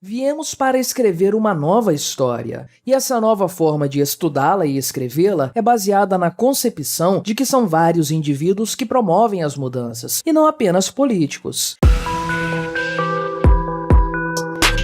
Viemos para escrever uma nova história, e essa nova forma de estudá-la e escrevê-la é baseada na concepção de que são vários indivíduos que promovem as mudanças, e não apenas políticos.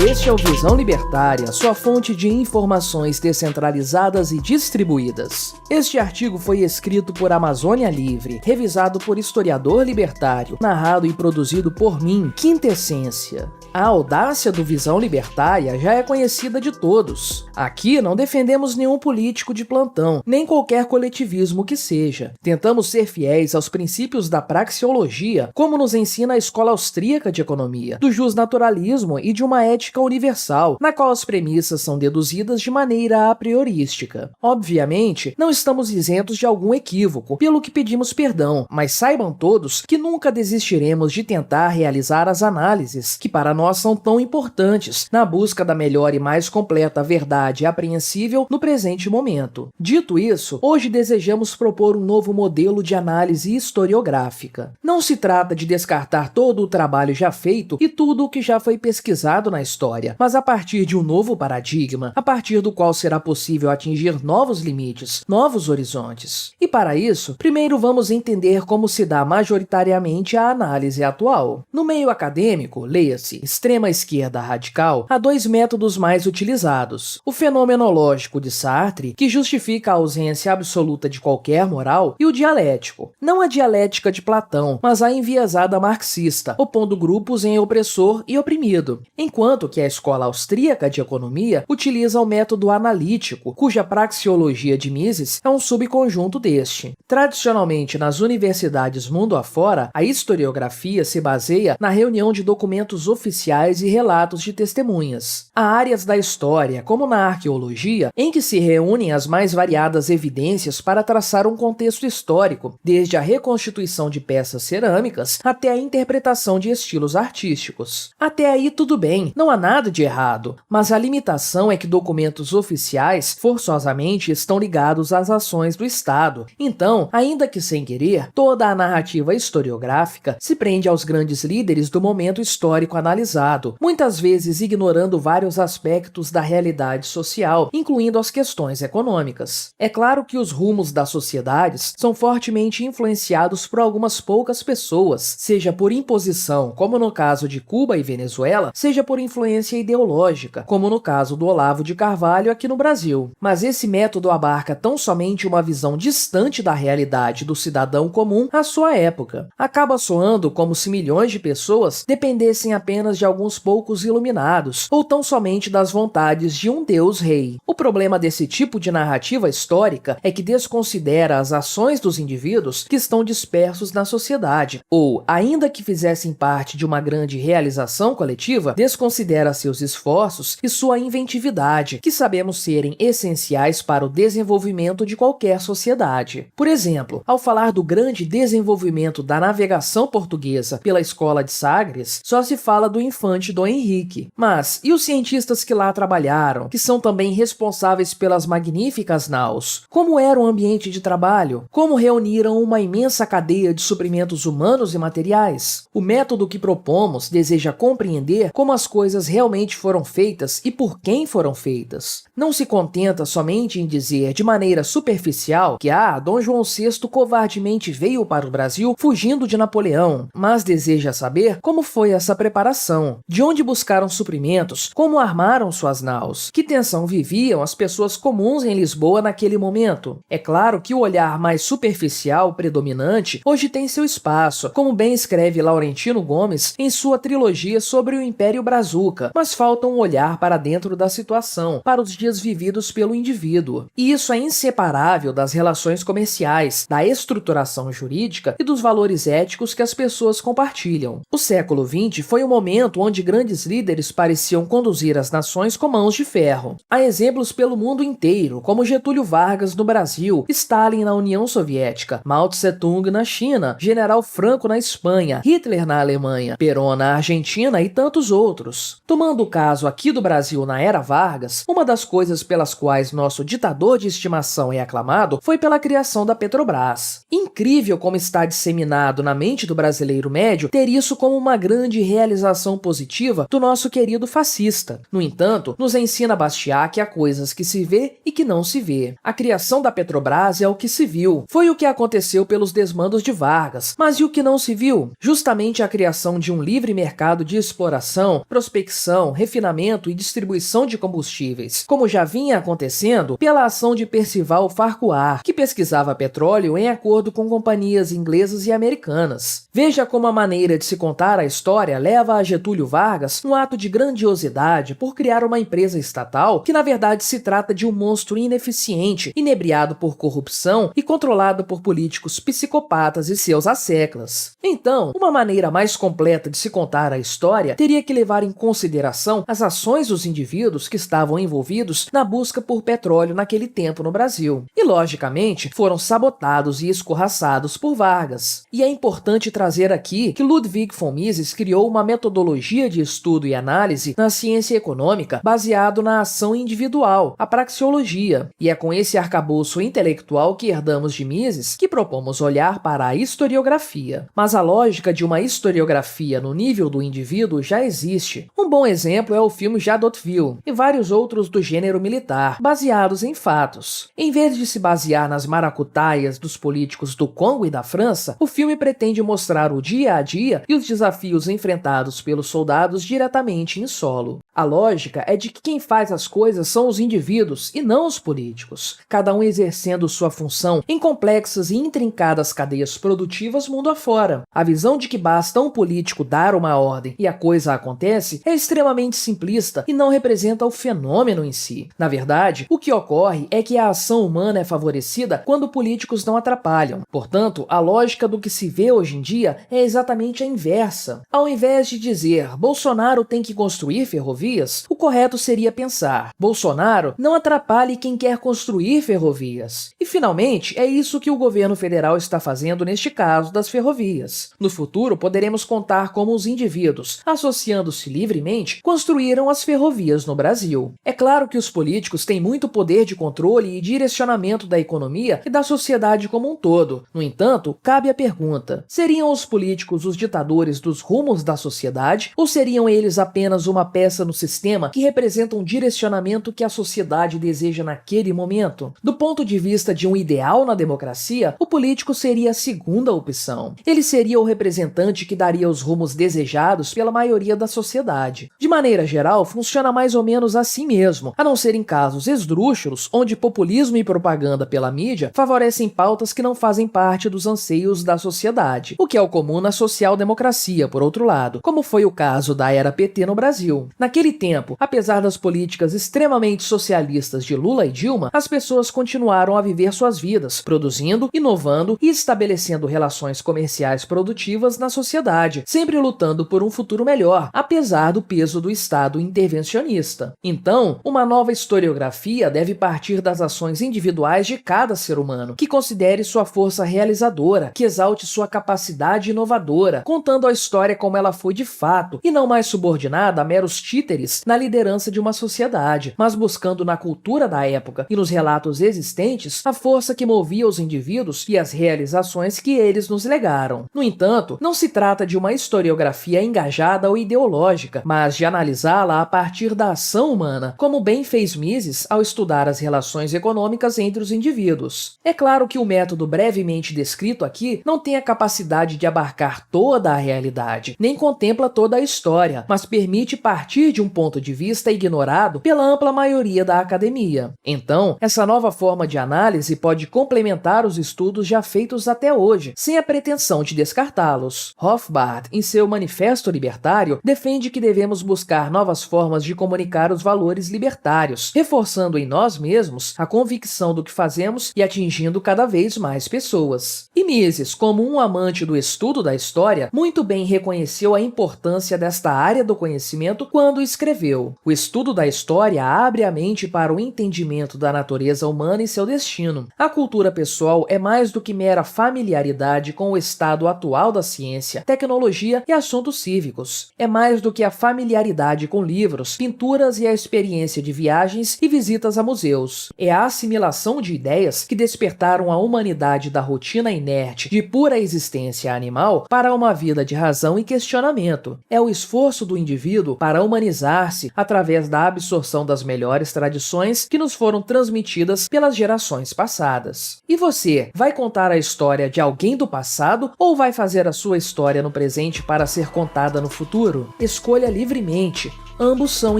Este é o Visão Libertária, sua fonte de informações descentralizadas e distribuídas. Este artigo foi escrito por Amazônia Livre, revisado por historiador libertário, narrado e produzido por mim, Quintessência. A audácia do Visão Libertária já é conhecida de todos. Aqui não defendemos nenhum político de plantão, nem qualquer coletivismo que seja. Tentamos ser fiéis aos princípios da praxeologia, como nos ensina a Escola Austríaca de Economia, do justnaturalismo e de uma ética universal, na qual as premissas são deduzidas de maneira a priorística. Obviamente, não estamos isentos de algum equívoco, pelo que pedimos perdão, mas saibam todos que nunca desistiremos de tentar realizar as análises, que para nós são tão importantes, na busca da melhor e mais completa verdade apreensível no presente momento. Dito isso, hoje desejamos propor um novo modelo de análise historiográfica. Não se trata de descartar todo o trabalho já feito e tudo o que já foi pesquisado na história, mas a partir de um novo paradigma, a partir do qual será possível atingir novos limites, novos horizontes. E para isso, primeiro vamos entender como se dá majoritariamente a análise atual. No meio acadêmico, leia-se, extrema esquerda radical, há dois métodos mais utilizados. O fenomenológico de Sartre, que justifica a ausência absoluta de qualquer moral, e o dialético. Não a dialética de Platão, mas a enviesada marxista, opondo grupos em opressor e oprimido. Enquanto que a Escola Austríaca de Economia utiliza o método analítico, cuja praxeologia de Mises é um subconjunto deste. Tradicionalmente, nas universidades mundo afora, a historiografia se baseia na reunião de documentos oficiais e relatos de testemunhas. Há áreas da história, como na arqueologia, em que se reúnem as mais variadas evidências para traçar um contexto histórico, desde a reconstituição de peças cerâmicas até a interpretação de estilos artísticos. Até aí tudo bem, não há nada de errado, mas a limitação é que documentos oficiais forçosamente estão ligados às ações do Estado. Então, ainda que sem querer, toda a narrativa historiográfica se prende aos grandes líderes do momento histórico analisado, muitas vezes ignorando vários aspectos da realidade social, incluindo as questões econômicas. É claro que os rumos das sociedades são fortemente influenciados por algumas poucas pessoas, seja por imposição, como no caso de Cuba e Venezuela, seja por influência ideológica, como no caso do Olavo de Carvalho aqui no Brasil. Mas esse método abarca tão somente uma visão distante da realidade do cidadão comum à sua época. Acaba soando como se milhões de pessoas dependessem apenas de alguns poucos iluminados, ou tão somente das vontades de um Deus rei. O problema desse tipo de narrativa histórica é que desconsidera as ações dos indivíduos que estão dispersos na sociedade, ou, ainda que fizessem parte de uma grande realização coletiva, desconsidera seus esforços e sua inventividade, que sabemos serem essenciais para o desenvolvimento de qualquer sociedade. Por exemplo, ao falar do grande desenvolvimento da navegação portuguesa pela escola de Sagres, só se fala do infante Dom Henrique. Mas, e os cientistas que lá trabalharam, que são também responsáveis pelas magníficas naus? Como era o ambiente de trabalho? Como reuniram uma imensa cadeia de suprimentos humanos e materiais? O método que propomos deseja compreender como as coisas realmente foram feitas e por quem foram feitas. Não se contenta somente em dizer de maneira superficial que Dom João VI covardemente veio para o Brasil fugindo de Napoleão, mas deseja saber como foi essa preparação, de onde buscaram suprimentos, como armaram suas naus, que tensão viviam as pessoas comuns em Lisboa naquele momento. É claro que o olhar mais superficial predominante hoje tem seu espaço, como bem escreve Laurentino Gomes em sua trilogia sobre o Império Brazuca, mas falta um olhar para dentro da situação, para os dias vividos pelo indivíduo. E isso é inseparável das relações comerciais, da estruturação jurídica e dos valores éticos que as pessoas compartilham. O século XX foi o momento onde grandes líderes pareciam conduzir as nações com mãos de ferro. Há exemplos pelo mundo inteiro, como Getúlio Vargas no Brasil, Stalin na União Soviética, Mao Tse-tung na China, General Franco na Espanha, Hitler na Alemanha, Perón na Argentina e tantos outros. Tomando o caso aqui do Brasil na era Vargas, uma das coisas pelas quais nosso ditador de estimação é aclamado foi pela criação da Petrobras. Incrível como está disseminado na mente do brasileiro médio ter isso como uma grande realização positiva do nosso querido fascista. No entanto, nos ensina Bastiat que há coisas que se vê e que não se vê. A criação da Petrobras é o que se viu. Foi o que aconteceu pelos desmandos de Vargas. Mas e o que não se viu? Justamente a criação de um livre mercado de exploração, prospecção, refinamento e distribuição de combustíveis, como já vinha acontecendo pela ação de Percival Farquhar, que pesquisava petróleo em acordo com companhias inglesas e americanas. Veja como a maneira de se contar a história leva a Getúlio Vargas um ato de grandiosidade por criar uma empresa estatal que na verdade se trata de um monstro ineficiente, inebriado por corrupção e controlado por políticos psicopatas e seus asseclas. Então, uma maneira mais completa de se contar a história teria que levar em consideração as ações dos indivíduos que estavam envolvidos na busca por petróleo naquele tempo no Brasil. E, logicamente, foram sabotados e escorraçados por Vargas. E é importante trazer aqui que Ludwig von Mises criou uma metodologia de estudo e análise na ciência econômica baseado na ação individual, a praxeologia. E é com esse arcabouço intelectual que herdamos de Mises que propomos olhar para a historiografia. Mas a lógica de uma historiografia no nível do indivíduo já existe. Um bom exemplo é o filme Jadotville e vários outros do gênero militar, baseados em fatos. Em vez de se basear nas maracutaias dos políticos do Congo e da França, o filme pretende mostrar o dia a dia e os desafios enfrentados pelos soldados diretamente em solo. A lógica é de que quem faz as coisas são os indivíduos e não os políticos, cada um exercendo sua função em complexas e intrincadas cadeias produtivas mundo afora. A visão de que basta um político dar uma ordem e a coisa acontece é extremamente simplista e não representa o fenômeno em si. Na verdade, o que ocorre é que a ação humana é favorecida quando políticos não atrapalham. Portanto, a lógica do que se vê hoje em dia é exatamente a inversa. Ao invés de dizer Bolsonaro tem que construir ferrovias, o correto seria pensar Bolsonaro não atrapalhe quem quer construir ferrovias. E finalmente, é isso que o governo federal está fazendo neste caso das ferrovias. No futuro, poderemos contar como os indivíduos, associando-se livremente, construíram as ferrovias no Brasil. É claro que os políticos têm muito poder de controle e direcionamento da economia e da sociedade como um todo. No entanto, cabe a pergunta: seriam os políticos os ditadores dos rumos da sociedade ou seriam eles apenas uma peça no sistema que representa um direcionamento que a sociedade deseja naquele momento? Do ponto de vista de um ideal na democracia, o político seria a segunda opção. Ele seria o representante que daria os rumos desejados pela maioria da sociedade. De maneira geral, funciona mais ou menos assim mesmo, a não ser em casos esdrúxulos, onde populismo e propaganda pela mídia favorecem pautas que não fazem parte dos anseios da sociedade, o que é o comum na social-democracia, por outro lado, como foi o caso da era PT no Brasil. Naquele tempo, apesar das políticas extremamente socialistas de Lula e Dilma, as pessoas continuaram a viver suas vidas, produzindo, inovando e estabelecendo relações comerciais produtivas na sociedade, sempre lutando por um futuro melhor, apesar do peso do Estado intervencionista. Então, uma nova historiografia deve partir das ações individuais de cada ser humano, que considere sua força realizadora, que exalte sua capacidade inovadora, contando a história como ela foi de fato, e não mais subordinada a meros títeres na liderança de uma sociedade, mas buscando na cultura da época e nos relatos existentes a força que movia os indivíduos e as realizações que eles nos legaram. No entanto, não se trata de uma historiografia engajada ou ideológica, mas de analisá-la a partir da ação humana, como bem fez Mises ao estudar as relações econômicas entre os indivíduos. É claro que o método brevemente descrito aqui não tem a capacidade de abarcar toda a realidade, nem contempla toda a história, mas permite partir de um ponto de vista ignorado pela ampla maioria da academia. Então, essa nova forma de análise pode complementar os estudos já feitos até hoje, sem a pretensão de descartá-los. Rothbard, em seu Manifesto Libertário, defende que devemos buscar novas formas de comunicar os valores libertários, reforçando em nós mesmos a convicção do que fazemos e atingindo cada vez mais pessoas. E Mises, como um amante do estudo da história, muito bem reconheceu a importância desta área do conhecimento quando escreveu: "O estudo da história abre a mente para o entendimento da natureza humana e seu destino. A cultura pessoal é mais do que mera familiaridade com o estado atual da ciência, tecnologia e assuntos cívicos. É mais do que a familiaridade familiaridade com livros, pinturas e a experiência de viagens e visitas a museus. É a assimilação de ideias que despertaram a humanidade da rotina inerte de pura existência animal para uma vida de razão e questionamento. É o esforço do indivíduo para humanizar-se através da absorção das melhores tradições que nos foram transmitidas pelas gerações passadas. E você, vai contar a história de alguém do passado ou vai fazer a sua história no presente para ser contada no futuro? Escolha livremente. Ambos são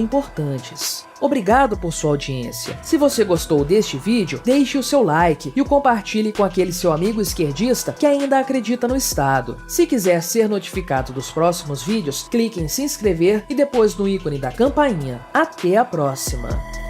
importantes. Obrigado por sua audiência. Se você gostou deste vídeo, deixe o seu like e o compartilhe com aquele seu amigo esquerdista que ainda acredita no Estado. Se quiser ser notificado dos próximos vídeos, clique em se inscrever e depois no ícone da campainha. Até a próxima!